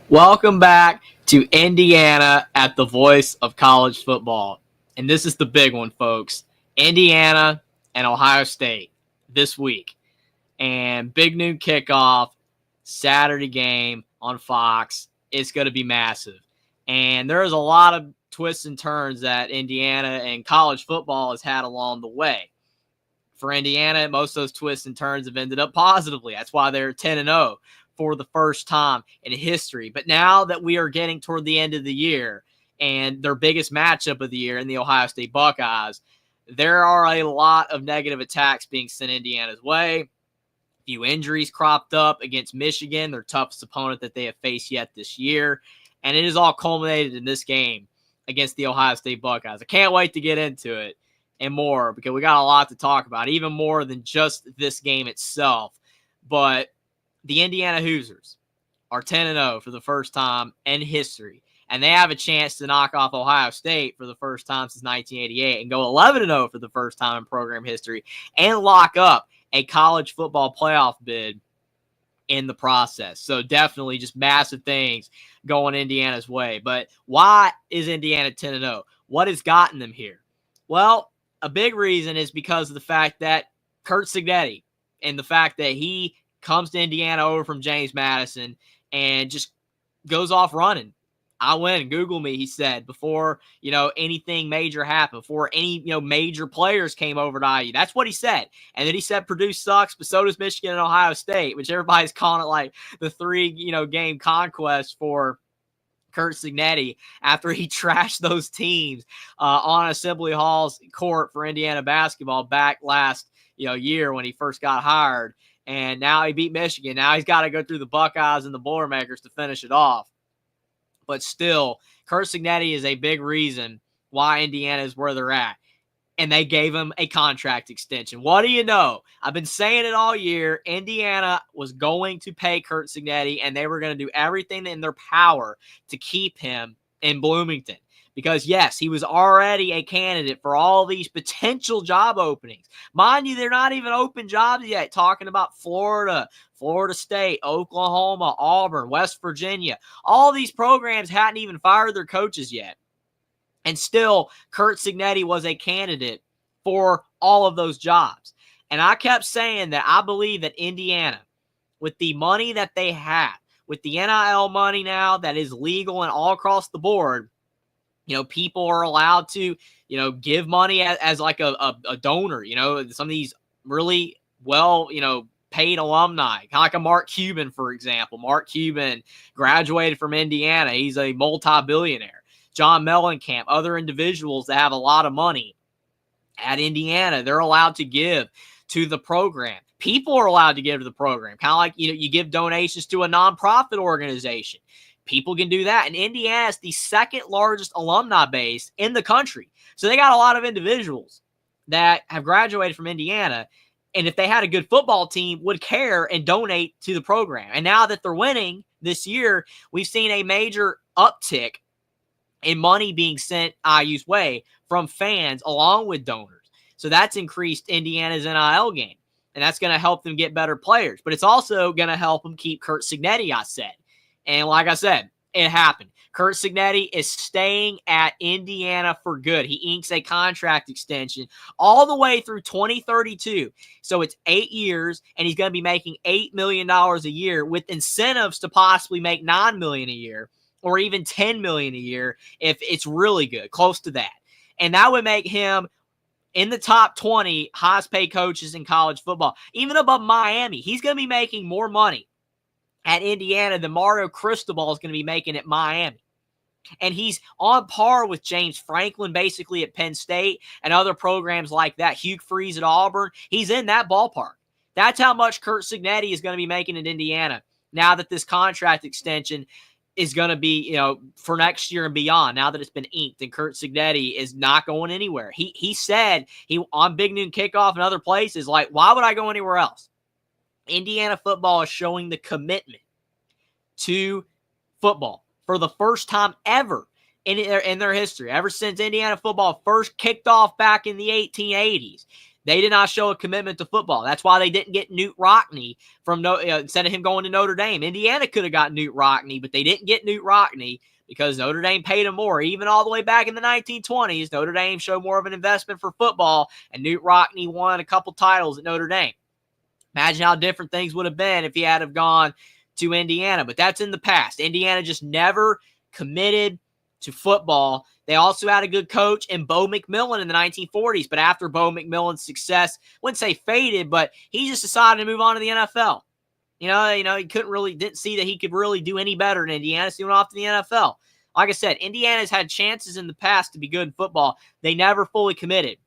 Welcome back to Indiana at the voice of college football. And this is the big one, folks. Indiana and Ohio State this week. And big noon kickoff, Saturday game on Fox. It's going to be massive. And there's a lot of twists and turns that Indiana and college football has had along the way. For Indiana, most of those twists and turns have ended up positively. That's why they're 10-0 for the first time in history. But now that we are getting toward the end of the year and their biggest matchup of the year in the Ohio State Buckeyes, there are a lot of negative attacks being sent Indiana's way. A few injuries cropped up against Michigan, their toughest opponent that they have faced yet this year. And it is all culminated in this game against the Ohio State Buckeyes. I can't wait to get into it and more because we got a lot to talk about, even more than just this game itself. But the Indiana Hoosiers are 10-0 for the first time in history, and they have a chance to knock off Ohio State for the first time since 1988 and go 11-0 for the first time in program history and lock up a college football playoff bid in the process. So definitely just massive things going Indiana's way. But why is Indiana 10-0? What has gotten them here? Well, a big reason is because of the fact that Curt Cignetti and the fact that he comes to Indiana over from James Madison and just goes off running. I win. Google me, he said, before, anything major happened, before any, major players came over to IU. That's what he said. And then he said Purdue sucks, but so does Michigan and Ohio State, which everybody's calling it like the three, game conquest for Curt Cignetti after he trashed those teams on Assembly Hall's court for Indiana basketball back last, year when he first got hired. And now he beat Michigan. Now he's got to go through the Buckeyes and the Boilermakers to finish it off. But still, Curt Cignetti is a big reason why Indiana is where they're at. And they gave him a contract extension. What do you know? I've been saying it all year. Indiana was going to pay Curt Cignetti, and they were going to do everything in their power to keep him in Bloomington. Because, yes, he was already a candidate for all these potential job openings. Mind you, they're not even open jobs yet. Talking about Florida, Florida State, Oklahoma, Auburn, West Virginia. All these programs hadn't even fired their coaches yet. And still, Curt Cignetti was a candidate for all of those jobs. And I kept saying that I believe that Indiana, with the money that they have, with the NIL money now that is legal and all across the board, people are allowed to, give money as like a donor, some of these really well, paid alumni, kind of like a Mark Cuban, for example. Mark Cuban graduated from Indiana. He's a multi-billionaire. John Mellencamp, other individuals that have a lot of money at Indiana, they're allowed to give to the program. People are allowed to give to the program, kind of like, you give donations to a nonprofit organization. People can do that. And Indiana is the second largest alumni base in the country. So they got a lot of individuals that have graduated from Indiana, and if they had a good football team, would care and donate to the program. And now that they're winning this year, we've seen a major uptick in money being sent IU's way from fans along with donors. So that's increased Indiana's NIL game, and that's going to help them get better players. But it's also going to help them keep Curt Cignetti, I said. And like I said, it happened. Curt Cignetti is staying at Indiana for good. He inks a contract extension all the way through 2032. So it's 8 years, and he's going to be making $8 million a year with incentives to possibly make $9 million a year or even $10 million a year if it's really good, close to that. And that would make him in the top 20 highest paid coaches in college football, even above Miami. He's going to be making more money at Indiana than Mario Cristobal is going to be making at Miami. And he's on par with James Franklin basically at Penn State and other programs like that. Hugh Freeze at Auburn. He's in that ballpark. That's how much Curt Cignetti is going to be making at Indiana now that this contract extension is going to be, for next year and beyond, now that it's been inked, and Curt Cignetti is not going anywhere. He said on Big Noon Kickoff and other places, like, why would I go anywhere else? Indiana football is showing the commitment to football for the first time ever in their history. Ever since Indiana football first kicked off back in the 1880s, They did not show a commitment to football. That's why they didn't get Newt Rockne from instead of him going to Notre Dame. Indiana could have got Newt Rockne, but they didn't get Newt Rockne because Notre Dame paid him more. Even all the way back in the 1920s, Notre Dame showed more of an investment for football, and Newt Rockne won a couple titles at Notre Dame. Imagine how different things would have been if he had have gone to Indiana, but that's in the past. Indiana just never committed to football. They also had a good coach in Bo McMillan in the 1940s, but after Bo McMillan's success, wouldn't say faded, but he just decided to move on to the NFL. He didn't see that he could really do any better in Indiana, so he went off to the NFL. Like I said, Indiana's had chances in the past to be good in football. They never fully committed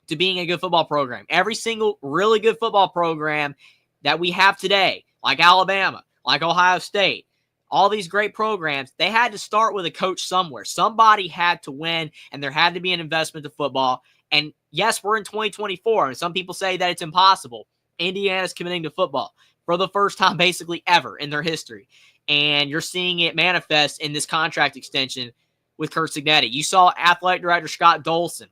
to being a good football program. Every single really good football program that we have today, like Alabama, like Ohio State, all these great programs, they had to start with a coach somewhere. Somebody had to win, and there had to be an investment to football. And yes, we're in 2024, and some people say that it's impossible. Indiana's committing to football for the first time basically ever in their history. And you're seeing it manifest in this contract extension with Curt Cignetti. You saw athletic director Scott Dolson.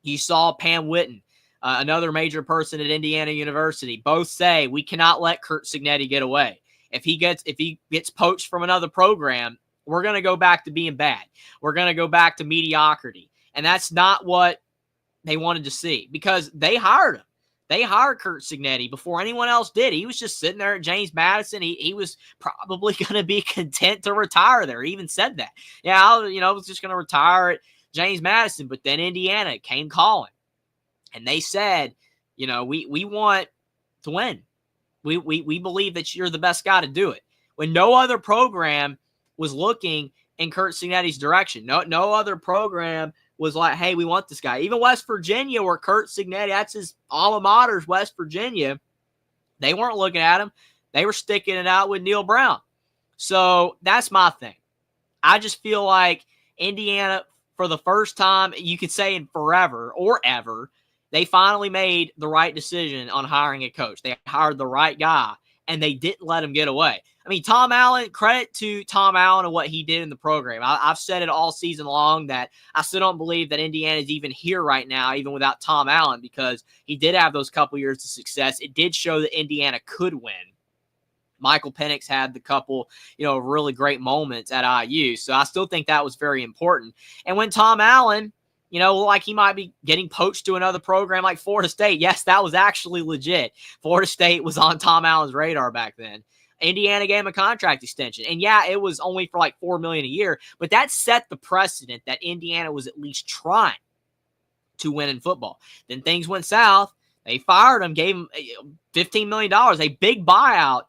You saw Pam Whitten, another major person at Indiana University, both say we cannot let Curt Cignetti get away. If he gets poached from another program, we're going to go back to being bad. We're going to go back to mediocrity. And that's not what they wanted to see because they hired him. They hired Curt Cignetti before anyone else did. He was just sitting there at James Madison. He was probably going to be content to retire there. He even said that. Yeah, I was just going to retire at James Madison. But then Indiana came calling. And they said, we want to win. We believe that you're the best guy to do it. When no other program was looking in Curt Cignetti's direction. No other program was like, hey, we want this guy. Even West Virginia, where Curt Cignetti, that's his alma mater, West Virginia, they weren't looking at him. They were sticking it out with Neil Brown. So that's my thing. I just feel like Indiana, for the first time, you could say in forever or ever, they finally made the right decision on hiring a coach. They hired the right guy, and they didn't let him get away. I mean, Tom Allen, credit to Tom Allen and what he did in the program. I've said it all season long that I still don't believe that Indiana is even here right now, even without Tom Allen, because he did have those couple years of success. It did show that Indiana could win. Michael Penix had the couple, really great moments at IU. So I still think that was very important. And when Tom Allen, like he might be getting poached to another program like Florida State. Yes, that was actually legit. Florida State was on Tom Allen's radar back then. Indiana gave him a contract extension. And yeah, it was only for like $4 million a year, but that set the precedent that Indiana was at least trying to win in football. Then things went south. They fired him, gave him $15 million, a big buyout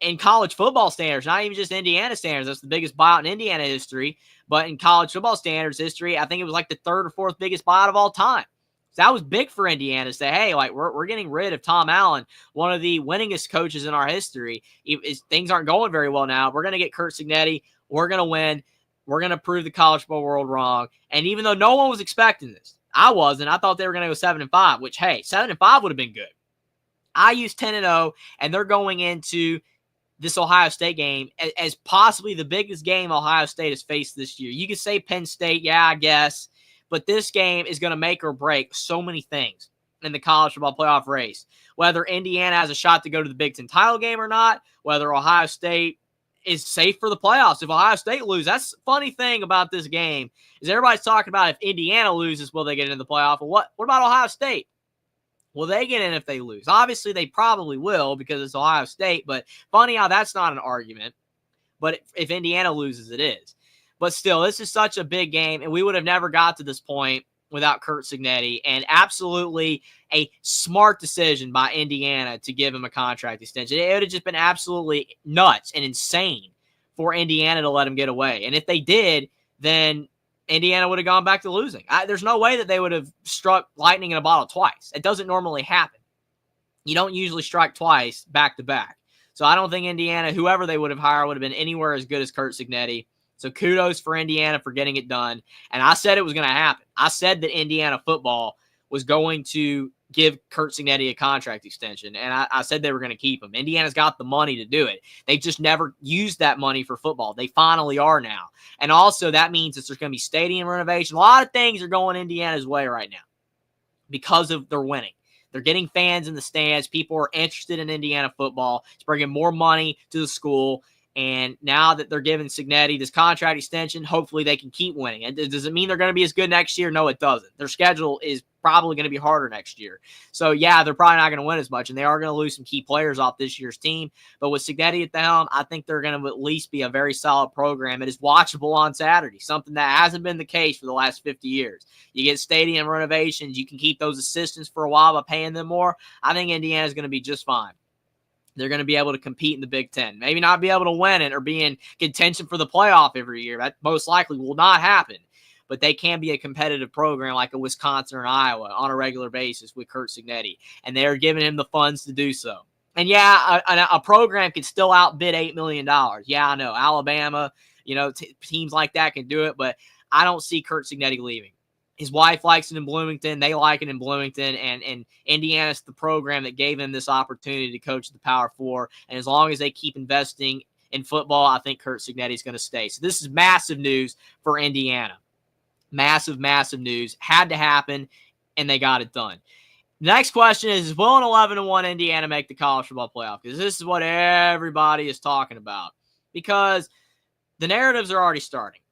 in college football standards, not even just Indiana standards. That's the biggest buyout in Indiana history. But in college football standards history, I think it was like the third or fourth biggest buyout of all time. So that was big for Indiana to say, hey, like we're getting rid of Tom Allen, one of the winningest coaches in our history. If things aren't going very well now, we're going to get Curt Cignetti. We're going to win. We're going to prove the college football world wrong. And even though no one was expecting this, I wasn't. I thought they were going to go 7-5, which, hey, 7-5 would have been good. I used 10-0, and they're going into this Ohio State game as possibly the biggest game Ohio State has faced this year. You could say Penn State, yeah, I guess, but this game is going to make or break so many things in the college football playoff race. Whether Indiana has a shot to go to the Big Ten title game or not, whether Ohio State is safe for the playoffs. If Ohio State loses, that's the funny thing about this game is everybody's talking about if Indiana loses, will they get into the playoff? Well, what about Ohio State? Will they get in if they lose? Obviously, they probably will because it's Ohio State, but funny how that's not an argument. But if Indiana loses, it is. But still, this is such a big game, and we would have never got to this point without Curt Cignetti, and absolutely a smart decision by Indiana to give him a contract extension. It would have just been absolutely nuts and insane for Indiana to let him get away. And if they did, then Indiana would have gone back to losing. There's no way that they would have struck lightning in a bottle twice. It doesn't normally happen. You don't usually strike twice back-to-back. So I don't think Indiana, whoever they would have hired, would have been anywhere as good as Curt Cignetti. So kudos for Indiana for getting it done. And I said it was going to happen. I said that Indiana football was going to give Curt Cignetti a contract extension. And I said they were going to keep him. Indiana's got the money to do it. They just never used that money for football. They finally are now. And also that means that there's going to be stadium renovation. A lot of things are going Indiana's way right now because of their winning. They're getting fans in the stands. People are interested in Indiana football. It's bringing more money to the school. And now that they're giving Cignetti this contract extension, hopefully they can keep winning. And does it mean they're going to be as good next year? No, it doesn't. Their schedule is probably going to be harder next year. So, yeah, they're probably not going to win as much, and they are going to lose some key players off this year's team. But with Cignetti at the helm, I think they're going to at least be a very solid program. It is watchable on Saturday, something that hasn't been the case for the last 50 years. You get stadium renovations. You can keep those assistants for a while by paying them more. I think Indiana is going to be just fine. They're going to be able to compete in the Big Ten. Maybe not be able to win it or be in contention for the playoff every year. That most likely will not happen. But they can be a competitive program like a Wisconsin or Iowa on a regular basis with Curt Cignetti. And they're giving him the funds to do so. And, yeah, a program can still outbid $8 million. Yeah, I know. Alabama, teams like that can do it. But I don't see Curt Cignetti leaving. His wife likes it in Bloomington. They like it in Bloomington. And Indiana's the program that gave him this opportunity to coach the Power Four. And as long as they keep investing in football, I think Curt Cignetti is going to stay. So this is massive news for Indiana. Massive, massive news. Had to happen, and they got it done. The next question is will an 11-1 Indiana make the college football playoff? Because this is what everybody is talking about. Because the narratives are already starting.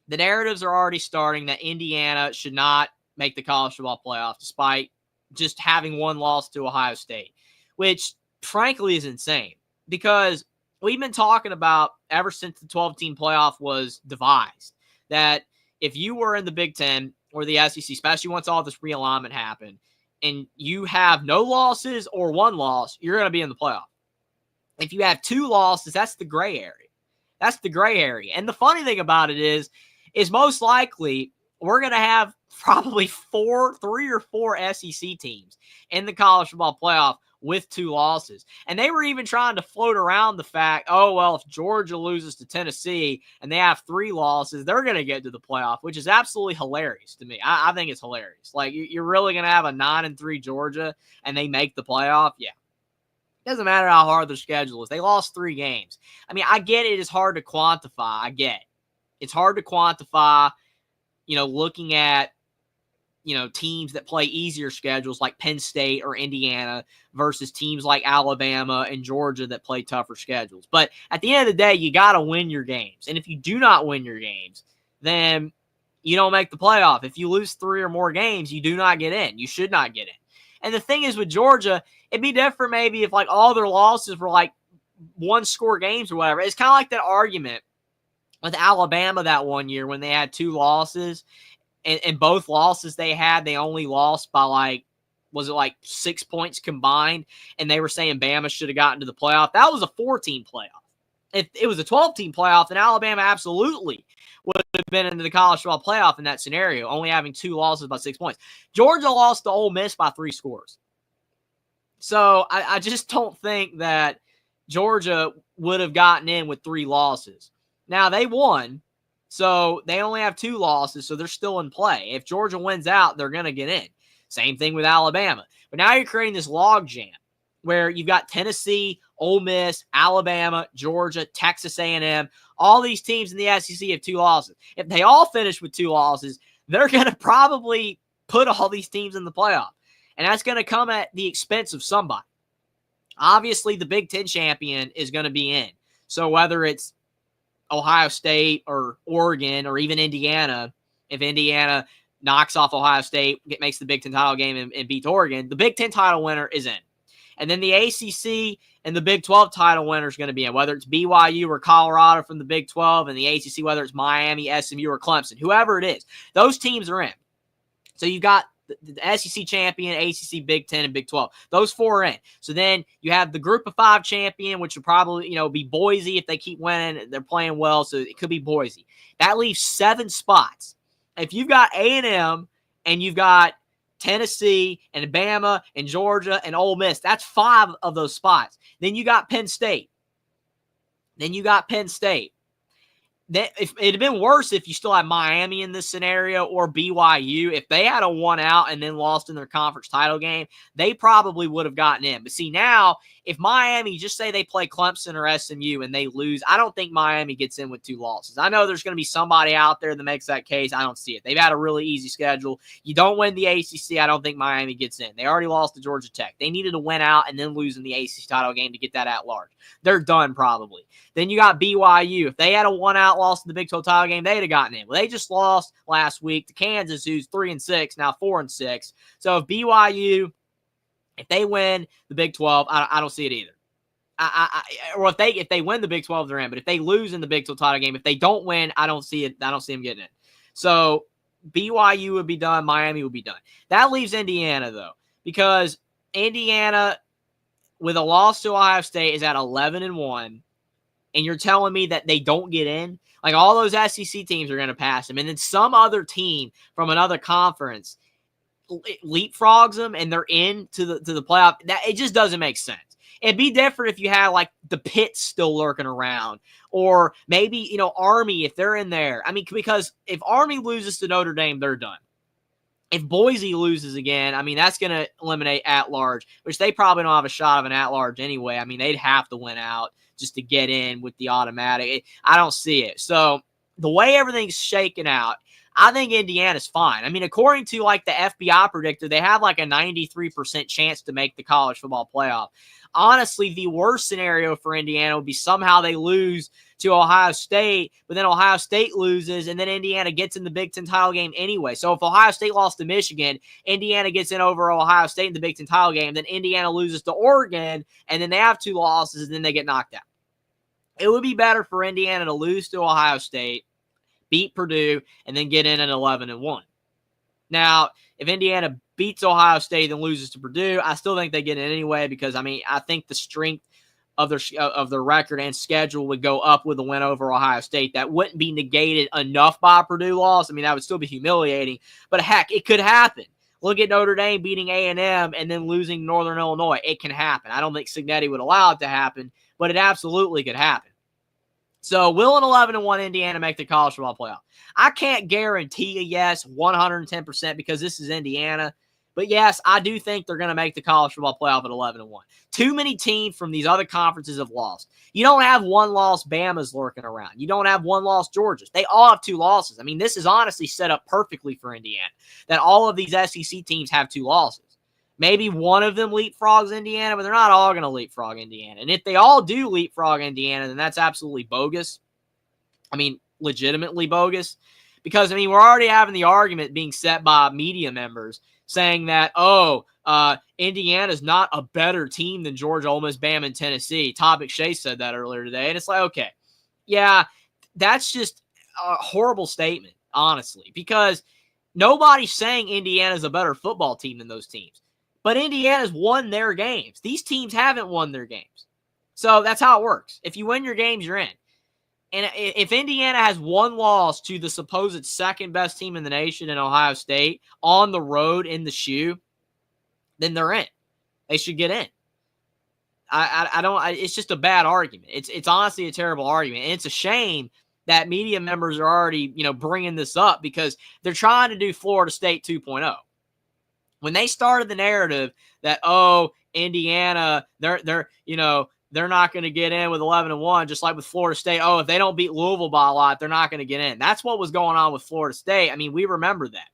The narratives are already starting that Indiana should not make the college football playoff despite just having one loss to Ohio State, which frankly is insane because we've been talking about ever since the 12-team playoff was devised that if you were in the Big Ten or the SEC, especially once all this realignment happened, and you have no losses or one loss, you're going to be in the playoff. If you have two losses, that's the gray area. That's the gray area. And the funny thing about it is most likely we're going to have probably three or four SEC teams in the college football playoff with two losses. And they were even trying to float around the fact, if Georgia loses to Tennessee and they have three losses, they're going to get to the playoff, which is absolutely hilarious to me. I think it's hilarious. Like, you're really going to have a 9-3 Georgia and they make the playoff? Yeah. Doesn't matter how hard their schedule is. They lost 3 games. I mean, I get it is hard to quantify. I get it. It's hard to quantify, looking at, teams that play easier schedules like Penn State or Indiana versus teams like Alabama and Georgia that play tougher schedules. But at the end of the day, you got to win your games. And if you do not win your games, then you don't make the playoff. If you lose 3 or more games, you do not get in. You should not get in. And the thing is with Georgia, it'd be different maybe if all their losses were 1-score games or whatever. It's kind of like that argument with Alabama that one year when they had 2 losses. And both losses they had, they only lost by 6 points combined. And they were saying Bama should have gotten to the playoff. That was a 4-team playoff. If it was a 12-team playoff, then Alabama absolutely would have been into the college football playoff in that scenario, only having 2 losses by 6 points. Georgia lost to Ole Miss by 3 scores. So I just don't think that Georgia would have gotten in with 3 losses. Now, they won. So they only have 2 losses, so they're still in play. If Georgia wins out, they're going to get in. Same thing with Alabama. But now you're creating this log jam where you've got Tennessee, Ole Miss, Alabama, Georgia, Texas A&M. All these teams in the SEC have 2 losses. If they all finish with 2 losses, they're going to probably put all these teams in the playoff. And that's going to come at the expense of somebody. Obviously, the Big Ten champion is going to be in. So whether it's Ohio State or Oregon or even Indiana, if Indiana knocks off Ohio State, makes the Big Ten title game and beats Oregon, the Big Ten title winner is in. And then the ACC and the Big 12 title winner is going to be in, whether it's BYU or Colorado from the Big 12, and the ACC, whether it's Miami, SMU, or Clemson, whoever it is, those teams are in. So you've got the SEC champion, ACC, Big 10, and Big 12. Those 4 are in. So then you have the Group of 5 champion, which would probably, be Boise if they keep winning. They're playing well, so it could be Boise. That leaves 7 spots. If you've got A&M and you've got Tennessee and Bama and Georgia and Ole Miss, that's 5 of those spots. Then you got Penn State. if it'd have been worse if you still had Miami in this scenario or BYU. If they had a one out and then lost in their conference title game, they probably would have gotten in. But see, now, if Miami, just say they play Clemson or SMU and they lose, I don't think Miami gets in with 2 losses. I know there's going to be somebody out there that makes that case. I don't see it. They've had a really easy schedule. You don't win the ACC, I don't think Miami gets in. They already lost to Georgia Tech. They needed to win out and then lose in the ACC title game to get that at large. They're done probably. Then you got BYU. If they had a one-out loss in the Big 12 title game, they'd have gotten in. Well, they just lost last week to Kansas, who's 3-6, now 4-6. So if BYU, if they win the Big 12, I don't see it either. Or if they win the Big 12, they're in. But if they lose in the Big 12 title game, if they don't win, I don't see it. I don't see them getting in. So BYU would be done. Miami would be done. That leaves Indiana, though, because Indiana, with a loss to Ohio State, is at 11-1. And you're telling me that they don't get in? Like, all those SEC teams are going to pass them. And then some other team from another conference leapfrogs them and they're in to the playoff. It just doesn't make sense. It'd be different if you had, like, the Pits still lurking around. Or maybe, Army, if they're in there. I mean, because if Army loses to Notre Dame, they're done. If Boise loses again, I mean, that's going to eliminate at-large, which they probably don't have a shot of an at-large anyway. I mean, they'd have to win out just to get in with the automatic. I don't see it. So the way everything's shaken out, I think Indiana's fine. I mean, according to, like, the FBI predictor, they have, like, a 93% chance to make the college football playoff. Honestly, the worst scenario for Indiana would be somehow they lose to Ohio State, but then Ohio State loses, and then Indiana gets in the Big Ten title game anyway. So if Ohio State lost to Michigan, Indiana gets in over Ohio State in the Big Ten title game, then Indiana loses to Oregon, and then they have 2 losses, and then they get knocked out. It would be better for Indiana to lose to Ohio State, beat Purdue, and then get in at 11-1. Now, if Indiana beats Ohio State and loses to Purdue, I still think they get in anyway because, I mean, I think the strength of their record and schedule would go up with a win over Ohio State. That wouldn't be negated enough by a Purdue loss. I mean, that would still be humiliating. But, heck, it could happen. Look at Notre Dame beating A&M and then losing Northern Illinois. It can happen. I don't think Cignetti would allow it to happen, but it absolutely could happen. So will an 11-1 Indiana make the college football playoff? I can't guarantee a yes 110% because this is Indiana. But yes, I do think they're going to make the college football playoff at 11-1. Too many teams from these other conferences have lost. You don't have one-loss Bama's lurking around. You don't have one-loss Georgia's. They all have 2 losses. I mean, this is honestly set up perfectly for Indiana, that all of these SEC teams have 2 losses. Maybe one of them leapfrogs Indiana, but they're not all going to leapfrog Indiana. And if they all do leapfrog Indiana, then that's absolutely bogus. I mean, legitimately bogus. Because, I mean, we're already having the argument being set by media members saying that, Indiana's not a better team than Georgia, Ole Miss, Bama, and Tennessee. Topic Shea said that earlier today. And it's like, okay, yeah, that's just a horrible statement, honestly. Because nobody's saying Indiana's a better football team than those teams. But Indiana's won their games. These teams haven't won their games. So that's how it works. If you win your games, you're in. And if Indiana has 1 loss to the supposed second-best team in the nation in Ohio State on the road in the shoe, then they're in. They should get in. It's just a bad argument. It's honestly a terrible argument. And it's a shame that media members are already, bringing this up because they're trying to do Florida State 2.0. When they started the narrative that, Indiana, they're not going to get in with 11-1, just like with Florida State. If they don't beat Louisville by a lot, they're not going to get in. That's what was going on with Florida State. I mean, we remember that.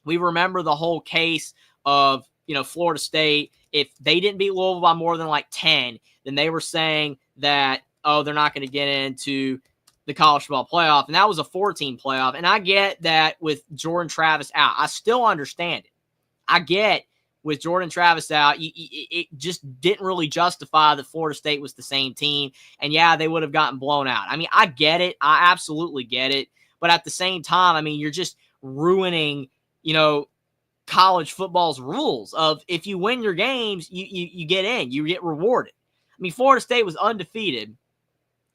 We remember the whole case of, Florida State. If they didn't beat Louisville by more than like 10, then they were saying that, they're not going to get into the college football playoff. And that was a 14 playoff. And I get that with Jordan Travis out. I still understand it. I get with Jordan Travis out, it just didn't really justify that Florida State was the same team. And, yeah, they would have gotten blown out. I mean, I get it. I absolutely get it. But at the same time, I mean, you're just ruining, college football's rules of if you win your games, you get in. You get rewarded. I mean, Florida State was undefeated.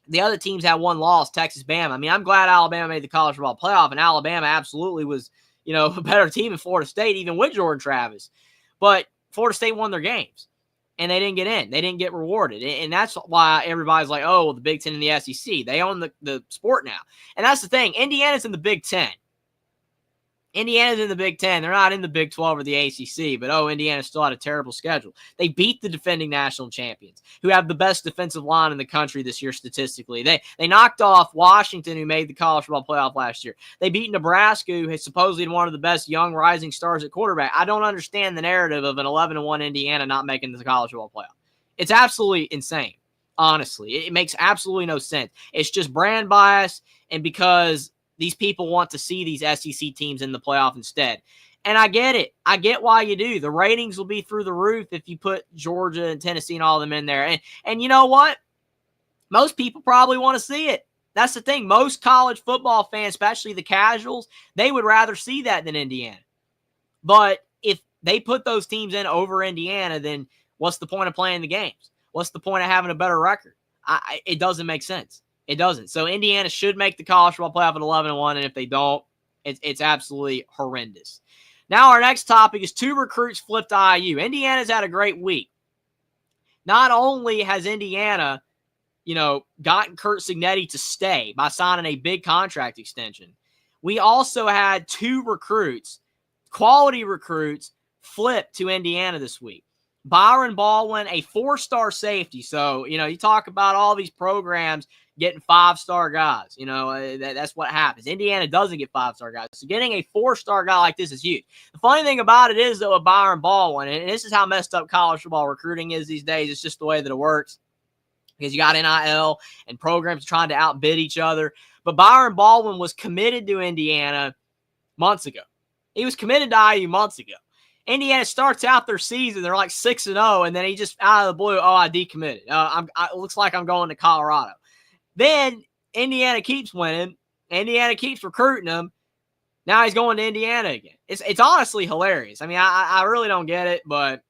The other teams had 1 loss, Texas, Bama. I mean, I'm glad Alabama made the college football playoff, and Alabama absolutely was, a better team than Florida State, even with Jordan Travis. But Florida State won their games. and they didn't get in. They didn't get rewarded. And that's why everybody's like, oh, well, the Big Ten and the SEC, they own the sport now. And that's the thing. Indiana's in the Big Ten. Indiana's in the Big Ten. They're not in the Big 12 or the ACC, but Indiana still had a terrible schedule. They beat the defending national champions, who have the best defensive line in the country this year statistically. They knocked off Washington, who made the college football playoff last year. They beat Nebraska, who has supposedly one of the best young rising stars at quarterback. I don't understand the narrative of an 11-1 Indiana not making the college football playoff. It's absolutely insane, honestly. It makes absolutely no sense. It's just brand bias, and because these people want to see these SEC teams in the playoff instead. And I get it. I get why you do. The ratings will be through the roof if you put Georgia and Tennessee and all of them in there. And you know what? Most people probably want to see it. That's the thing. Most college football fans, especially the casuals, they would rather see that than Indiana. But if they put those teams in over Indiana, then what's the point of playing the games? What's the point of having a better record? It doesn't make sense. It doesn't. So Indiana should make the college football playoff at 11-1, and if they don't, it's absolutely horrendous. Now our next topic is 2 recruits flipped to IU. Indiana's had a great week. Not only has Indiana, gotten Curt Cignetti to stay by signing a big contract extension, we also had 2 recruits, quality recruits, flip to Indiana this week. Byron Baldwin, a 4-star safety. So, you talk about all these programs getting 5-star guys. That's what happens. Indiana doesn't get 5-star guys. So getting a 4-star guy like this is huge. The funny thing about it is, though, with Byron Baldwin, and this is how messed up college football recruiting is these days. It's just the way that it works, because you got NIL and programs trying to outbid each other. But Byron Baldwin was committed to Indiana months ago. He was committed to IU months ago. Indiana starts out their season, they're like 6-0, and then he just out of the blue, I decommitted. It looks like I'm going to Colorado. Then Indiana keeps winning. Indiana keeps recruiting him. Now he's going to Indiana again. It's honestly hilarious. I mean, I really don't get it, but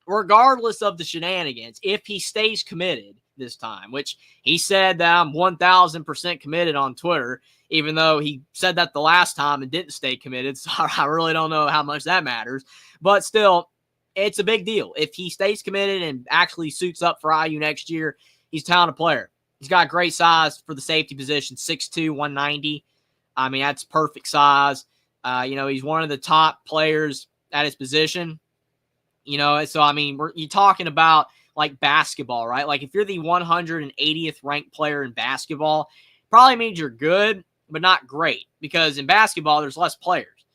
regardless of the shenanigans, if he stays committed this time, which he said that I'm 1,000% committed on Twitter, even though he said that the last time and didn't stay committed. So I really don't know how much that matters. But still, it's a big deal. If he stays committed and actually suits up for IU next year, he's a talented player. He's got great size for the safety position, 6'2", 190. I mean, that's perfect size. He's one of the top players at his position. So, I mean, you're talking about like basketball, right? Like if you're the 180th ranked player in basketball, probably means you're good, but not great, because in basketball, there's less players,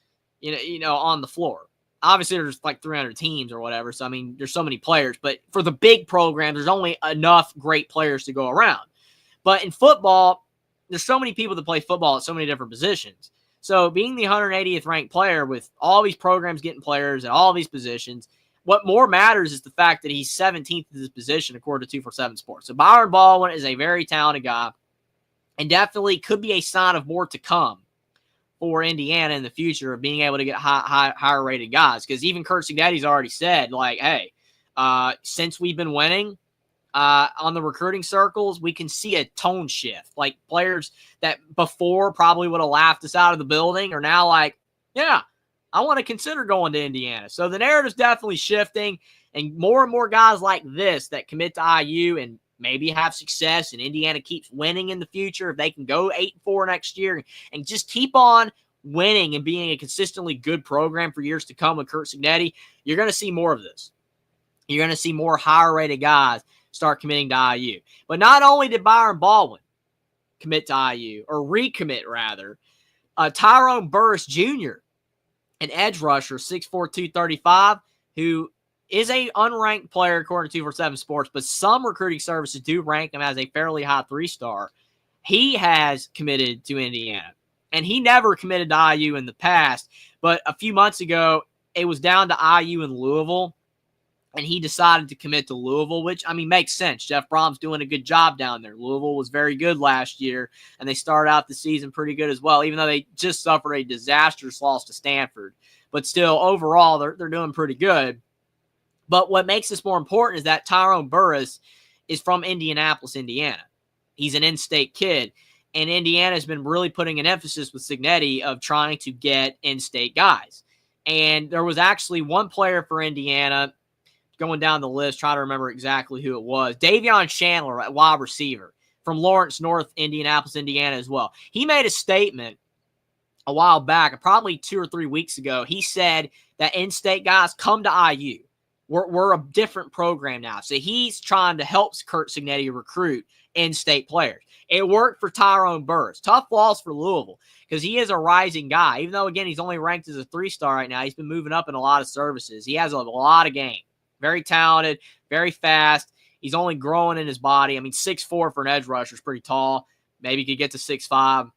on the floor. Obviously, there's like 300 teams or whatever. So, I mean, there's so many players. But for the big programs, there's only enough great players to go around. But in football, there's so many people that play football at so many different positions. So being the 180th ranked player with all these programs getting players at all these positions, what more matters is the fact that he's 17th in his position according to 247 Sports. So Byron Baldwin is a very talented guy and definitely could be a sign of more to come for Indiana in the future of being able to get higher rated guys. Because even Curt Cignetti's already said, like, hey, since we've been winning on the recruiting circles, we can see a tone shift. Like players that before probably would have laughed us out of the building are now like, yeah, I want to consider going to Indiana. So the narrative's definitely shifting, and more guys like this that commit to IU and maybe have success, and Indiana keeps winning in the future. If they can go 8-4 next year and just keep on winning and being a consistently good program for years to come with Curt Cignetti, you're going to see more of this. You're going to see more higher rated guys start committing to IU. But not only did Byron Baldwin commit to IU, or recommit rather, Tyrone Burris Jr., an edge rusher, 6'4", 235, who is a unranked player according to 247 Sports, but some recruiting services do rank him as a fairly high 3-star. He has committed to Indiana, and he never committed to IU in the past, but a few months ago, it was down to IU and Louisville, and he decided to commit to Louisville, which, I mean, makes sense. Jeff Brom's doing a good job down there. Louisville was very good last year, and they started out the season pretty good as well, even though they just suffered a disastrous loss to Stanford. But still, overall, they're doing pretty good. But what makes this more important is that Tyrone Burris is from Indianapolis, Indiana. He's an in-state kid, and Indiana has been really putting an emphasis with Cignetti of trying to get in-state guys. And there was actually one player for Indiana going down the list, trying to remember exactly who it was. Davion Chandler at wide receiver from Lawrence, North Indianapolis, Indiana as well. He made a statement a while back, probably 2 or 3 weeks ago. He said that in-state guys come to IU. We're a different program now. So he's trying to help Curt Cignetti recruit in-state players. It worked for Tyrone Burris. Tough loss for Louisville because he is a rising guy. Even though, again, he's only ranked as a 3-star right now, he's been moving up in a lot of services. He has a lot of game. Very talented, very fast. He's only growing in his body. I mean, 6'4" for an edge rusher is pretty tall. Maybe he could get to 6'5".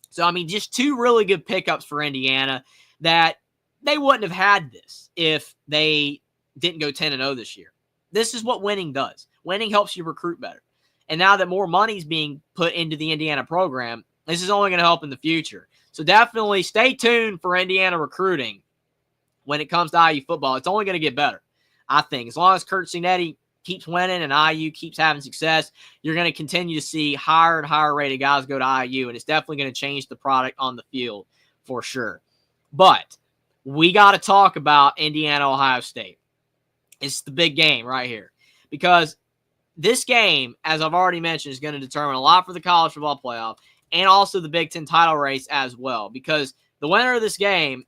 So, I mean, just 2 really good pickups for Indiana that they wouldn't have had this if they didn't go 10-0 this year. This is what winning does. Winning helps you recruit better. And now that more money is being put into the Indiana program, this is only going to help in the future. So definitely stay tuned for Indiana recruiting when it comes to IU football. It's only going to get better, I think. As long as Curt Cignetti keeps winning and IU keeps having success, you're going to continue to see higher and higher rated guys go to IU, and it's definitely going to change the product on the field for sure. But we got to talk about Indiana, Ohio State. It's the big game right here because this game, as I've already mentioned, is going to determine a lot for the college football playoff and also the Big Ten title race as well, because the winner of this game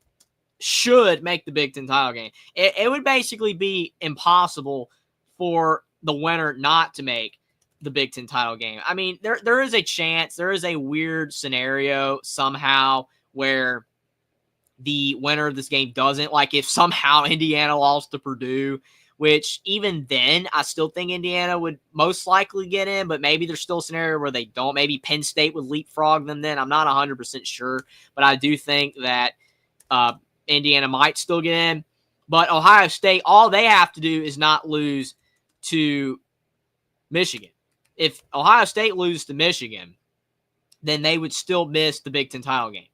should make the Big Ten title game. It would basically be impossible for the winner not to make the Big Ten title game. I mean, there is a chance, there is a weird scenario somehow where the winner of this game doesn't. Like if somehow Indiana lost to Purdue, which even then I still think Indiana would most likely get in, but maybe there's still a scenario where they don't. Maybe Penn State would leapfrog them then. I'm not 100% sure, but I do think that Indiana might still get in. But Ohio State, all they have to do is not lose to Michigan. If Ohio State loses to Michigan, then they would still miss the Big Ten title game.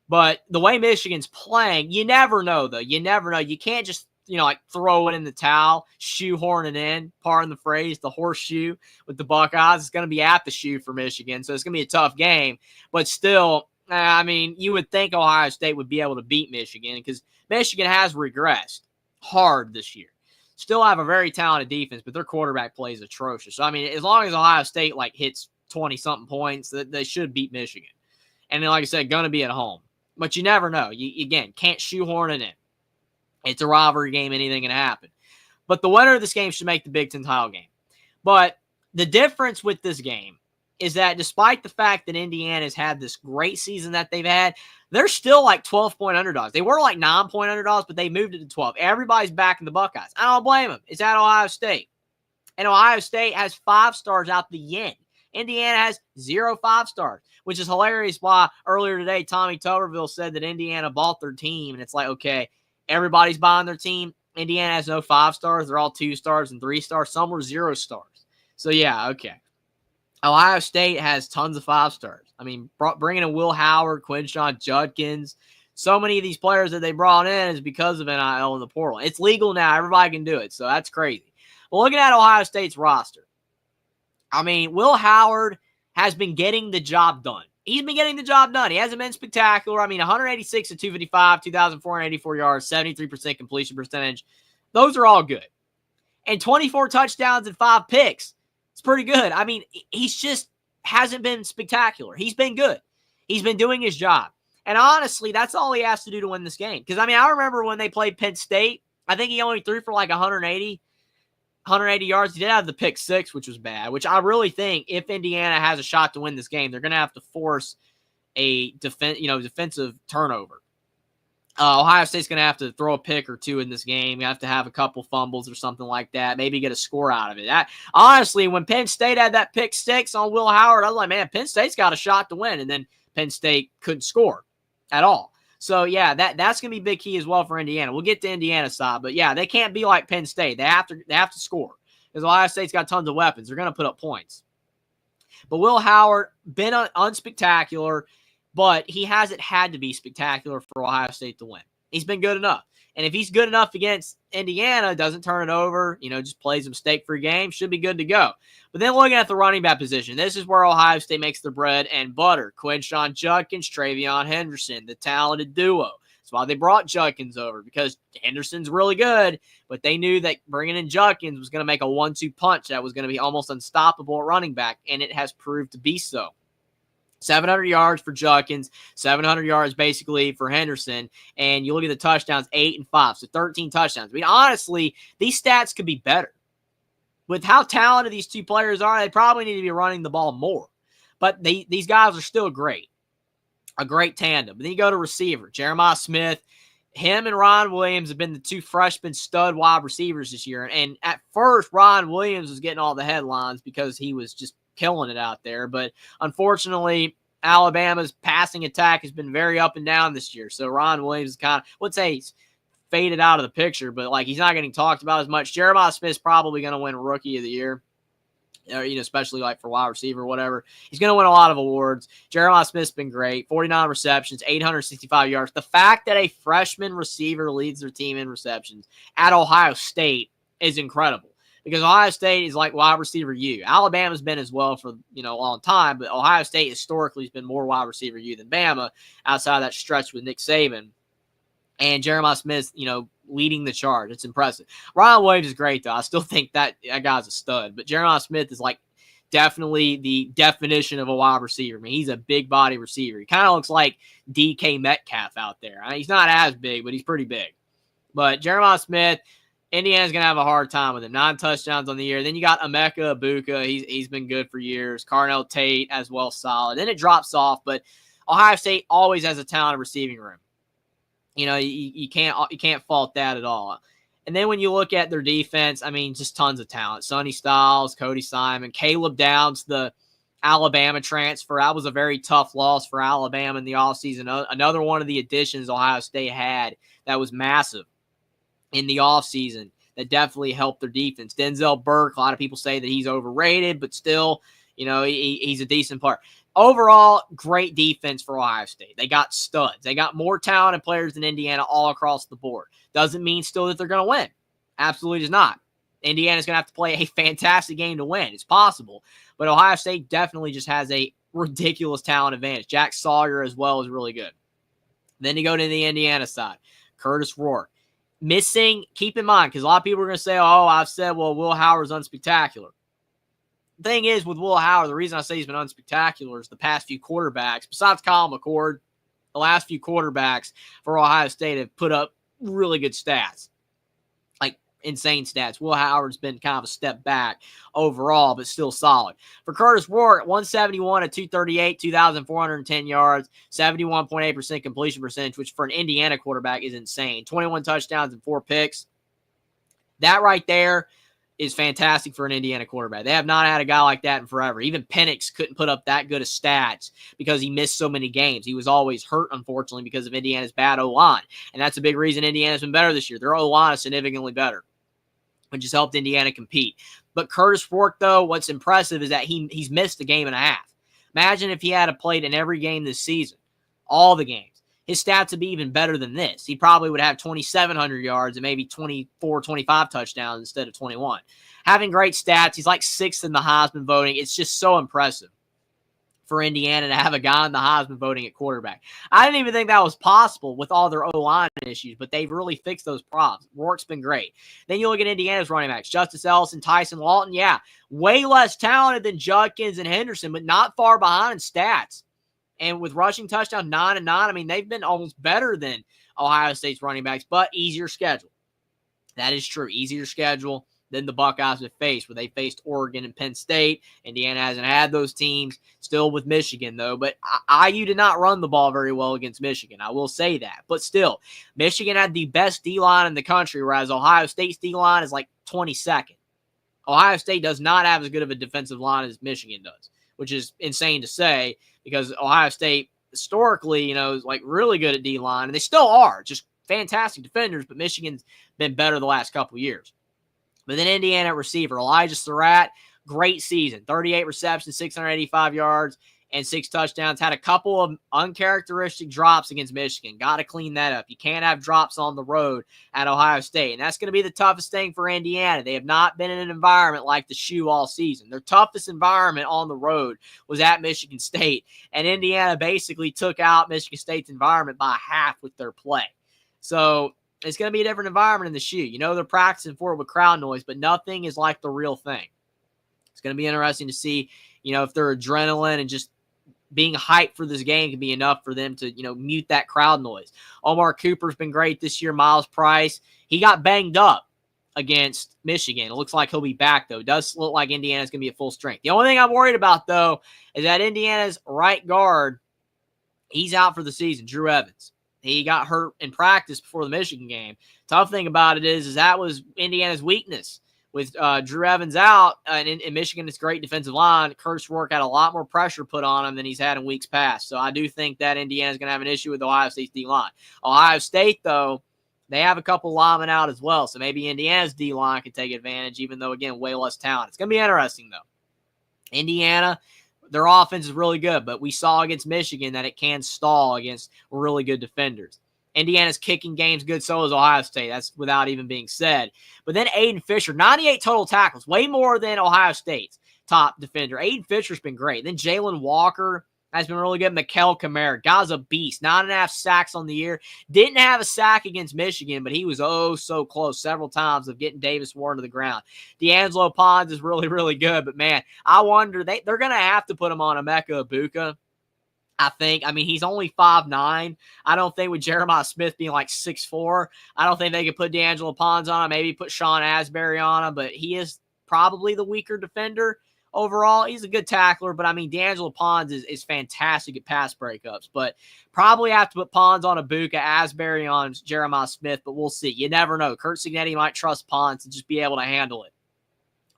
But the way Michigan's playing, you never know, though. You never know. You can't just, like throw it in the towel, shoehorn it in, pardon the phrase, the horseshoe with the Buckeyes. It's going to be at the shoe for Michigan, so it's going to be a tough game. But still, I mean, you would think Ohio State would be able to beat Michigan because Michigan has regressed hard this year. Still have a very talented defense, but their quarterback play is atrocious. So, I mean, as long as Ohio State, hits 20-something points, they should beat Michigan. And then, like I said, going to be at home. But you never know. You, again, can't shoehorn it in. It's a rivalry game. Anything can happen. But the winner of this game should make the Big Ten title game. But the difference with this game is that despite the fact that Indiana's had this great season that they've had, they're still 12-point underdogs. They were 9-point underdogs, but they moved it to 12. Everybody's backing the Buckeyes. I don't blame them. It's at Ohio State. And Ohio State has 5 stars out the yin. Indiana has 0 5-stars, which is hilarious. Why earlier today, Tommy Tuberville said that Indiana bought their team. And it's okay, everybody's buying their team. Indiana has no 5-stars. They're all 2 stars and 3 stars. Some were 0 stars. So, yeah, okay. Ohio State has tons of 5-stars. I mean, bringing in Will Howard, Quinshon Judkins, so many of these players that they brought in is because of NIL in the portal. It's legal now. Everybody can do it, so that's crazy. But looking at Ohio State's roster, I mean, Will Howard has been getting the job done. He's been getting the job done. He hasn't been spectacular. I mean, 186 at 255, 2,484 yards, 73% completion percentage. Those are all good. And 24 touchdowns and 5 picks. It's pretty good. I mean, he's just hasn't been spectacular. He's been good. He's been doing his job. And honestly, that's all he has to do to win this game. Because, I mean, I remember when they played Penn State, I think he only threw for 180 yards. He did have the pick 6, which was bad, which I really think if Indiana has a shot to win this game, they're going to have to force a defensive turnover. Ohio State's going to have to throw a pick or 2 in this game. You have to have a couple fumbles or something like that. Maybe get a score out of it. Honestly, when Penn State had that pick 6 on Will Howard, I was like, man, Penn State's got a shot to win. And then Penn State couldn't score at all. So, yeah, that's going to be big key as well for Indiana. We'll get to Indiana's side. But, yeah, they can't be like Penn State. They have to score because Ohio State's got tons of weapons. They're going to put up points. But Will Howard, been unspectacular, but he hasn't had to be spectacular for Ohio State to win. He's been good enough. And if he's good enough against Indiana, doesn't turn it over, just plays a mistake-free game, should be good to go. But then looking at the running back position, this is where Ohio State makes their bread and butter. Quinshon Judkins, Travion Henderson, the talented duo. That's why they brought Judkins over, because Henderson's really good, but they knew that bringing in Judkins was going to make a 1-2 punch that was going to be almost unstoppable at running back, and it has proved to be so. 700 yards for Judkins, 700 yards basically for Henderson, and you look at the touchdowns, 8 and 5, so 13 touchdowns. I mean, honestly, these stats could be better. With how talented these two players are, they probably need to be running the ball more. But these guys are still great. A great tandem. But then you go to receiver. Jeremiah Smith, him and Ron Williams have been the two freshman stud wide receivers this year. And at first, Ron Williams was getting all the headlines because he was just killing it out there. But unfortunately, Alabama's passing attack has been very up and down this year. So Ron Williams is kind of, let's say he's faded out of the picture, but like he's not getting talked about as much. Jeremiah Smith's probably going to win Rookie of the Year, especially like for wide receiver or whatever. He's going to win a lot of awards. Jeremiah Smith's been great. 49 receptions, 865 yards. The fact that a freshman receiver leads their team in receptions at Ohio State is incredible, because Ohio State is like wide receiver U. Alabama's been as well for a long time, but Ohio State historically has been more wide receiver U than Bama outside of that stretch with Nick Saban. And Jeremiah Smith, leading the charge. It's impressive. Ron Williams is great, though. I still think that guy's a stud. But Jeremiah Smith is like definitely the definition of a wide receiver. I mean, he's a big body receiver. He kind of looks like DK Metcalf out there. I mean, he's not as big, but he's pretty big. But Jeremiah Smith, Indiana's going to have a hard time with him. 9 touchdowns on the year. Then you got Emeka Egbuka. He's been good for years. Carnell Tate as well, solid. Then it drops off, but Ohio State always has a talented receiving room. You can't fault that at all. And then when you look at their defense, I mean, just tons of talent. Sonny Styles, Cody Simon, Caleb Downs, the Alabama transfer. That was a very tough loss for Alabama in the offseason. Another one of the additions Ohio State had that was massive in the offseason that definitely helped their defense. Denzel Burke, a lot of people say that he's overrated, but still, he's a decent player. Overall, great defense for Ohio State. They got studs. They got more talented players than Indiana all across the board. Doesn't mean still that they're going to win. Absolutely does not. Indiana's going to have to play a fantastic game to win. It's possible. But Ohio State definitely just has a ridiculous talent advantage. Jack Sawyer as well is really good. Then you go to the Indiana side. Curtis Rourke. Missing, keep in mind, because a lot of people are going to say, I've said, Will Howard's unspectacular. The thing is, with Will Howard, the reason I say he's been unspectacular is the past few quarterbacks, besides Kyle McCord, the last few quarterbacks for Ohio State have put up really good stats, like insane stats. Will Howard's been kind of a step back overall, but still solid. For Curtis Rourke, 171 at 238, 2,410 yards, 71.8% completion percentage, which for an Indiana quarterback is insane. 21 touchdowns and 4 picks. That right there is fantastic for an Indiana quarterback. They have not had a guy like that in forever. Even Penix couldn't put up that good of stats because he missed so many games. He was always hurt, unfortunately, because of Indiana's bad O-line. And that's a big reason Indiana's been better this year. Their O-line is significantly better, which has helped Indiana compete. But Curtis Rourke, though, what's impressive is that he's missed a game and a half. Imagine if he had played in every game this season, all the games. His stats would be even better than this. He probably would have 2,700 yards and maybe 24, 25 touchdowns instead of 21. Having great stats. He's like 6th in the Heisman voting. It's just so impressive for Indiana to have a guy in the Heisman voting at quarterback. I didn't even think that was possible with all their O-line issues, but they've really fixed those problems. Rourke's been great. Then you look at Indiana's running backs. Justice Ellison, Tyson Lawton. Yeah, way less talented than Judkins and Henderson, but not far behind in stats. And with rushing touchdown 9 and 9, I mean, they've been almost better than Ohio State's running backs, but easier schedule. That is true. Easier schedule than the Buckeyes have faced, where they faced Oregon and Penn State. Indiana hasn't had those teams. Still with Michigan, though. But IU did not run the ball very well against Michigan. I will say that. But still, Michigan had the best D-line in the country, whereas Ohio State's D-line is like 22nd. Ohio State does not have as good of a defensive line as Michigan does, which is insane to say, because Ohio State historically, is like really good at D-line, and they still are, just fantastic defenders, but Michigan's been better the last couple of years. But then Indiana receiver, Elijah Surratt, great season, 38 receptions, 685 yards, and 6 touchdowns. Had a couple of uncharacteristic drops against Michigan. Got to clean that up. You can't have drops on the road at Ohio State, and that's going to be the toughest thing for Indiana. They have not been in an environment like the Shoe all season. Their toughest environment on the road was at Michigan State, and Indiana basically took out Michigan State's environment by half with their play. So it's going to be a different environment in the shoe. You know, they're practicing for it with crowd noise, but nothing is like the real thing. It's going to be interesting to see, you know, if their adrenaline and just being hyped for this game can be enough for them to, you know, mute that crowd noise. Omar Cooper's been great this year. Miles Price, he got banged up against Michigan. It looks like he'll be back, though. It does look like Indiana's going to be at full strength. The only thing I'm worried about, though, is that Indiana's right guard, he's out for the season, Drew Evans. He got hurt in practice before the Michigan game. Tough thing about it is that was Indiana's weakness. With Drew Evans out, and in Michigan, it's great defensive line. Curt's work had a lot more pressure put on him than he's had in weeks past. So I do think that Indiana's going to have an issue with Ohio State's D-line. Ohio State, though, they have a couple linemen out as well. So maybe Indiana's D-line can take advantage, even though, again, way less talent. It's going to be interesting, though. Indiana, their offense is really good, but we saw against Michigan that it can stall against really good defenders. Indiana's kicking game's good, so is Ohio State. That's without even being said. But then Aiden Fisher, 98 total tackles, way more than Ohio State's top defender. Aiden Fisher's been great. Then Jalen Walker has been really good. Mikel Kamara, guy's a beast. 9.5 sacks on the year. Didn't have a sack against Michigan, but he was so close several times of getting Davis Warren to the ground. D'Angelo Pons is really, really good. But, man, I wonder, they're going to have to put him on Emeka Egbuka. I think. I mean, he's only 5'9". I don't think with Jeremiah Smith being like 6'4", I don't think they could put D'Angelo Pons on him, maybe put Sean Asbury on him, but he is probably the weaker defender overall. He's a good tackler, but I mean, D'Angelo Pons is fantastic at pass breakups, but probably have to put Pons on Egbuka, Asbury on Jeremiah Smith, but we'll see. You never know. Curt Cignetti might trust Pons to just be able to handle it.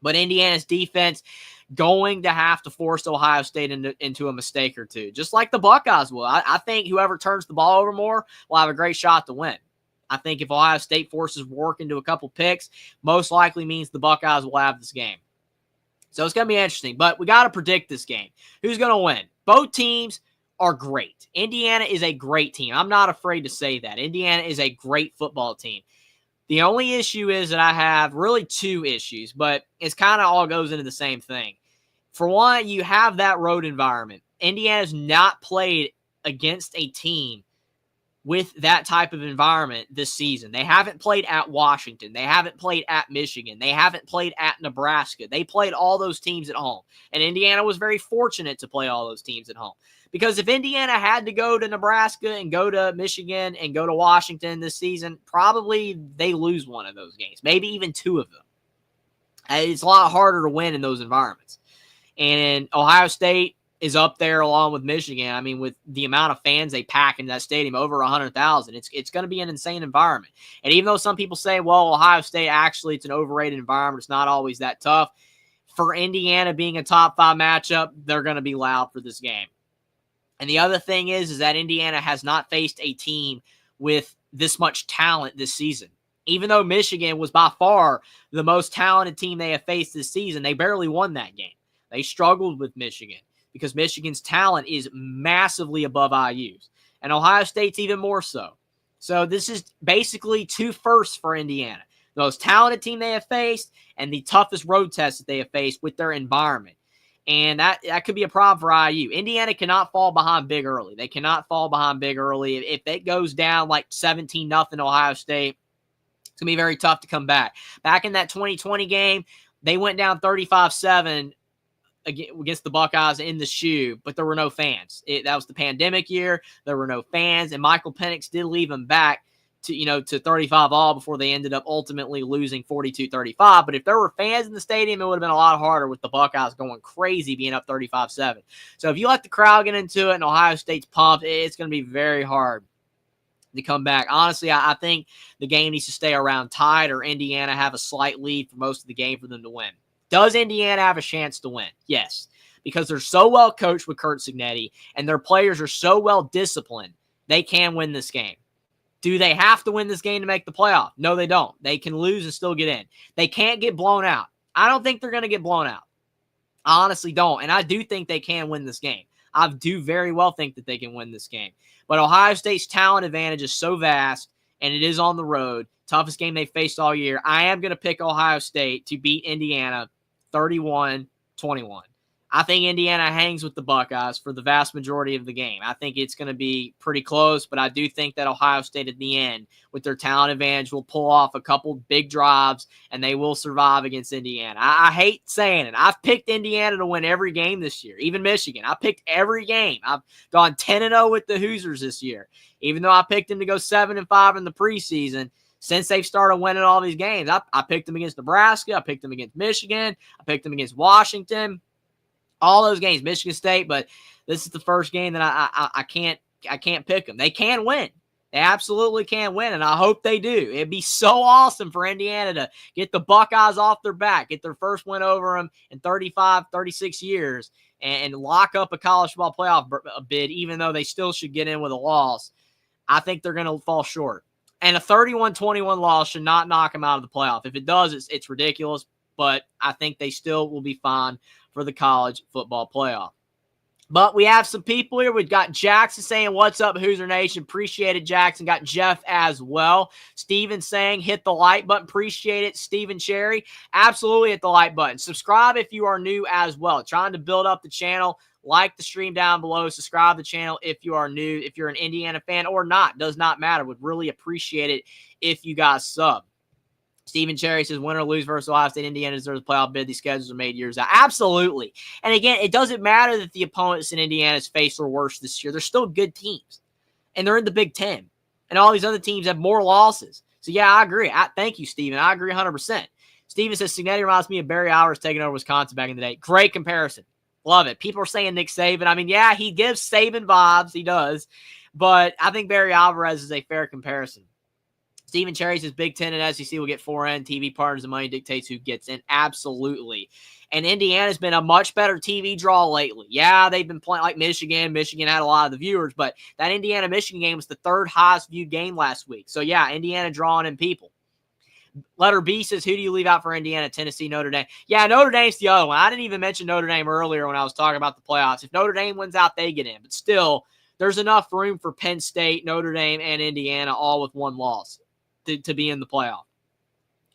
But Indiana's defense going to have to force Ohio State into a mistake or two, just like the Buckeyes will. I think whoever turns the ball over more will have a great shot to win. I think if Ohio State forces work into a couple picks, most likely means the Buckeyes will have this game. So it's going to be interesting, but we got to predict this game. Who's going to win? Both teams are great. Indiana is a great team. I'm not afraid to say that. Indiana is a great football team. The only issue is that I have really two issues, but it's kind of all goes into the same thing. For one, you have that road environment. Indiana's not played against a team with that type of environment this season. They haven't played at Washington. They haven't played at Michigan. They haven't played at Nebraska. They played all those teams at home. And Indiana was very fortunate to play all those teams at home. Because if Indiana had to go to Nebraska and go to Michigan and go to Washington this season, probably they lose one of those games, maybe even two of them. It's a lot harder to win in those environments. And Ohio State is up there along with Michigan. I mean, with the amount of fans they pack into that stadium, over 100,000, it's going to be an insane environment. And even though some people say, well, Ohio State, actually, it's an overrated environment, it's not always that tough. For Indiana being a top 5 matchup, they're going to be loud for this game. And the other thing is that Indiana has not faced a team with this much talent this season. Even though Michigan was by far the most talented team they have faced this season, they barely won that game. They struggled with Michigan because Michigan's talent is massively above IU's. And Ohio State's even more so. So this is basically 2 firsts for Indiana. The most talented team they have faced and the toughest road test that they have faced with their environment. And that could be a problem for IU. Indiana cannot fall behind big early. They cannot fall behind big early. If it goes down like 17-0 Ohio State, it's going to be very tough to come back. Back in that 2020 game, they went down 35-7 against the Buckeyes in the shoe, but there were no fans. That was the pandemic year. There were no fans, and Michael Penix did leave them back to 35-all before they ended up ultimately losing 42-35. But if there were fans in the stadium, it would have been a lot harder with the Buckeyes going crazy, being up 35-7. So if you let the crowd get into it and Ohio State's pumped, it's going to be very hard to come back. Honestly, I think the game needs to stay around tied or Indiana have a slight lead for most of the game for them to win. Does Indiana have a chance to win? Yes, because they're so well coached with Curt Cignetti and their players are so well disciplined, they can win this game. Do they have to win this game to make the playoff? No, they don't. They can lose and still get in. They can't get blown out. I don't think they're going to get blown out. I honestly don't, and I do think they can win this game. I do very well think that they can win this game. But Ohio State's talent advantage is so vast, and it is on the road. Toughest game they faced all year. I am going to pick Ohio State to beat Indiana 31-21. I think Indiana hangs with the Buckeyes for the vast majority of the game. I think it's going to be pretty close, but I do think that Ohio State at the end, with their talent advantage, will pull off a couple big drives, and they will survive against Indiana. I hate saying it. I've picked Indiana to win every game this year, even Michigan. I picked every game. I've gone 10-0 with the Hoosiers this year, even though I picked them to go 7-5 in the preseason. Since they've started winning all these games, I picked them against Nebraska. I picked them against Michigan. I picked them against Washington. All those games, Michigan State, but this is the first game that I can't pick them. They can win. They absolutely can win, and I hope they do. It'd be so awesome for Indiana to get the Buckeyes off their back, get their first win over them in 35, 36 years, and lock up a college football playoff bid, even though they still should get in with a loss. I think they're going to fall short. And a 31-21 loss should not knock them out of the playoff. If it does, it's ridiculous, but I think they still will be fine for the college football playoff. But we have some people here. We've got Jackson saying, what's up, Hoosier Nation? Appreciate it, Jackson. Got Jeff as well. Steven saying, hit the like button. Appreciate it. Steven Cherry, absolutely hit the like button. Subscribe if you are new as well. Trying to build up the channel. Like the stream down below. Subscribe to the channel if you are new. If you're an Indiana fan or not, does not matter. Would really appreciate it if you guys sub. Stephen Cherry says, win or lose versus Ohio State, Indiana deserves a playoff bid. These schedules are made years out. Absolutely. And again, it doesn't matter that the opponents in Indiana's face are worse this year. They're still good teams. And they're in the Big Ten. And all these other teams have more losses. So, yeah, I agree. Thank you, Stephen. I agree 100%. Stephen says, Cignetti reminds me of Barry Alvarez taking over Wisconsin back in the day. Great comparison. Love it. People are saying Nick Saban. I mean, yeah, he gives Saban vibes. He does. But I think Barry Alvarez is a fair comparison. Stephen Cherry says Big Ten and SEC will get 4N. TV partners and money dictates who gets in. Absolutely. And Indiana's been a much better TV draw lately. Yeah, they've been playing like Michigan. Michigan had a lot of the viewers, but that Indiana-Michigan game was the third highest viewed game last week. So, yeah, Indiana drawing in people. Letter B says, who do you leave out for Indiana, Tennessee, Notre Dame? Yeah, Notre Dame's the other one. I didn't even mention Notre Dame earlier when I was talking about the playoffs. If Notre Dame wins out, they get in. But still, there's enough room for Penn State, Notre Dame, and Indiana all with one loss to be in the playoff.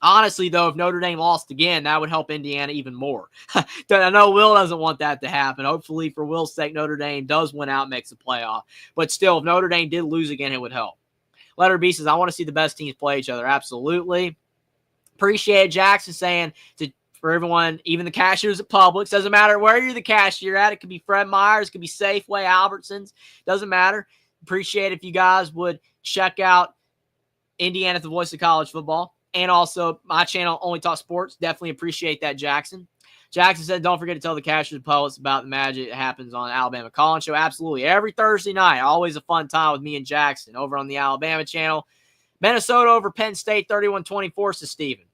Honestly, though, if Notre Dame lost again, that would help Indiana even more. I know Will doesn't want that to happen. Hopefully, for Will's sake, Notre Dame does win out and makes the playoff. But still, if Notre Dame did lose again, it would help. Letter B says, I want to see the best teams play each other. Absolutely. Appreciate Jackson saying for everyone, even the cashiers at Publix, doesn't matter where you're the cashier at. It could be Fred Meyer's, it could be Safeway, Albertsons. Doesn't matter. Appreciate if you guys would check out Indiana, the voice of college football, and also my channel, Only Talk Sports. Definitely appreciate that, Jackson. Jackson said, don't forget to tell the cashiers and Publix about the magic that happens on Alabama Call-In Show. Absolutely. Every Thursday night, always a fun time with me and Jackson over on the Alabama channel. Minnesota over Penn State, 31-24, says Steven.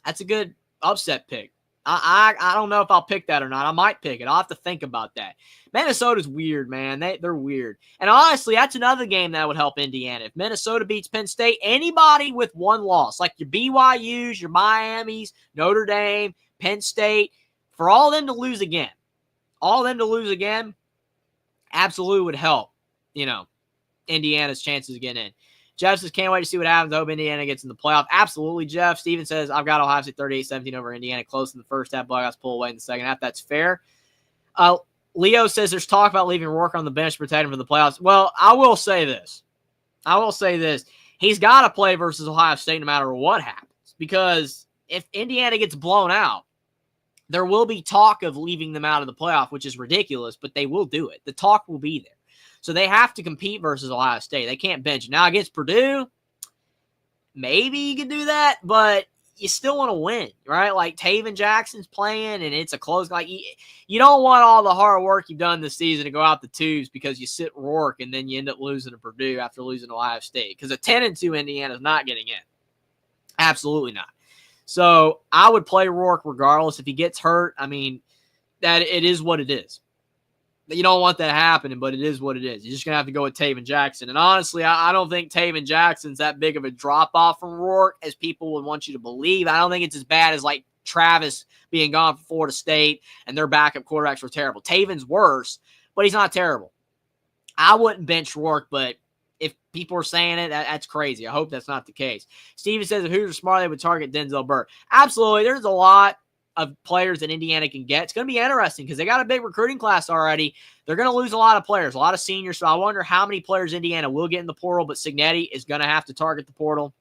That's a good upset pick. I don't know if I'll pick that or not. I might pick it. I'll have to think about that. Minnesota's weird, man. They're weird. And honestly, that's another game that would help Indiana. If Minnesota beats Penn State, anybody with one loss, like your BYUs, your Miamis, Notre Dame, Penn State, for all of them to lose again, absolutely would help, Indiana's chances of getting in. Jeff says, can't wait to see what happens. I hope Indiana gets in the playoff. Absolutely, Jeff. Steven says, I've got Ohio State 38-17 over Indiana. Close in the first half. Buckeyes pull away in the second half. That's fair. Leo says there's talk about leaving Rourke on the bench to protect him for the playoffs. Well, I will say this. He's got to play versus Ohio State no matter what happens. Because if Indiana gets blown out, there will be talk of leaving them out of the playoff, which is ridiculous, but they will do it. The talk will be there. So they have to compete versus Ohio State. They can't bench. Now against Purdue, maybe you can do that, but you still want to win, right? Like Taven Jackson's playing, and it's a close. Like you don't want all the hard work you've done this season to go out the tubes because you sit Rourke and then you end up losing to Purdue after losing to Ohio State. Because a 10-2 Indiana is not getting in. Absolutely not. So I would play Rourke regardless. If he gets hurt, I mean, that it is what it is. You don't want that happening, but it is what it is. You're just going to have to go with Taven Jackson. And honestly, I don't think Taven Jackson's that big of a drop-off from Rourke as people would want you to believe. I don't think it's as bad as, like, Travis being gone from Florida State and their backup quarterbacks were terrible. Taven's worse, but he's not terrible. I wouldn't bench Rourke, but if people are saying it, that's crazy. I hope that's not the case. Steven says if Hoosiers are smart, they would target Denzel Burke. Absolutely. There's a lot of players that Indiana can get. It's going to be interesting because they got a big recruiting class already. They're going to lose a lot of players, a lot of seniors. So I wonder how many players Indiana will get in the portal, but Cignetti is going to have to target the portal.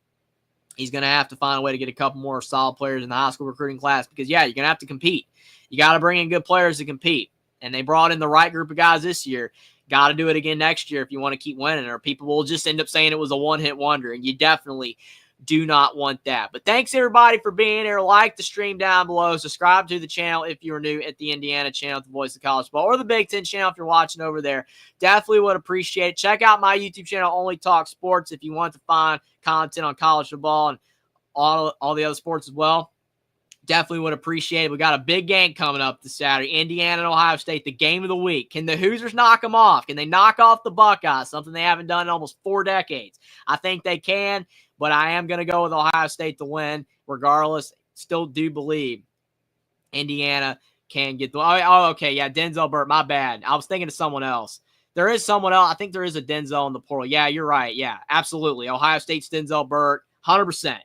He's going to have to find a way to get a couple more solid players in the high school recruiting class because, yeah, you're going to have to compete. You got to bring in good players to compete. And they brought in the right group of guys this year. Got to do it again next year if you want to keep winning, or people will just end up saying it was a one-hit wonder, and you definitely do not want that. But thanks, everybody, for being here. Like the stream down below. Subscribe to the channel if you're new at the Indiana channel, the Voice of College Ball, or the Big Ten channel if you're watching over there. Definitely would appreciate it. Check out my YouTube channel, Only Talk Sports, if you want to find content on college football and all the other sports as well. Definitely would appreciate it. We got a big game coming up this Saturday. Indiana and Ohio State, the game of the week. Can the Hoosiers knock them off? Can they knock off the Buckeyes? Something they haven't done in almost 4 decades. I think they can, but I am going to go with Ohio State to win regardless. Still do believe Indiana can get the – oh, okay, yeah, Denzel Burt, my bad. I was thinking of someone else. There is someone else. I think there is a Denzel in the portal. Yeah, you're right. Yeah, absolutely. Ohio State's Denzel Burt, 100%.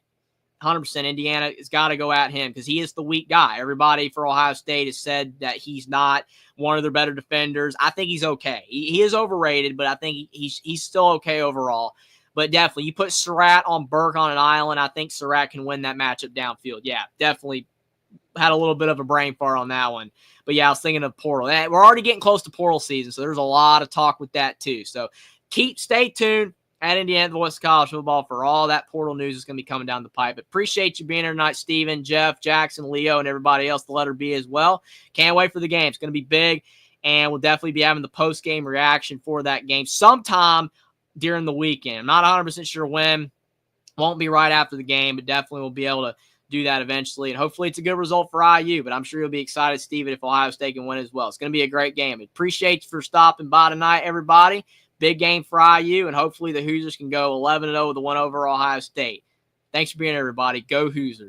100% Indiana has got to go at him because he is the weak guy. Everybody for Ohio State has said that he's not one of their better defenders. I think he's okay. He is overrated, but I think he's still okay overall. But definitely, you put Surratt on Burke on an island, I think Surratt can win that matchup downfield. Yeah, definitely had a little bit of a brain fart on that one. But yeah, I was thinking of portal. We're already getting close to portal season, so there's a lot of talk with that too. So stay tuned at Indiana, the Voice of College Football, for all that portal news is going to be coming down the pipe. But appreciate you being here tonight, Steven, Jeff, Jackson, Leo, and everybody else, the letter B as well. Can't wait for the game. It's going to be big, and we'll definitely be having the post-game reaction for that game sometime during the weekend. I'm not 100% sure when. Won't be right after the game, but definitely we'll be able to do that eventually. And hopefully it's a good result for IU, but I'm sure you'll be excited, Steven, if Ohio State can win as well. It's going to be a great game. Appreciate you for stopping by tonight, everybody. Big game for IU, and hopefully the Hoosiers can go 11-0 with a win over Ohio State. Thanks for being here, everybody. Go Hoosiers.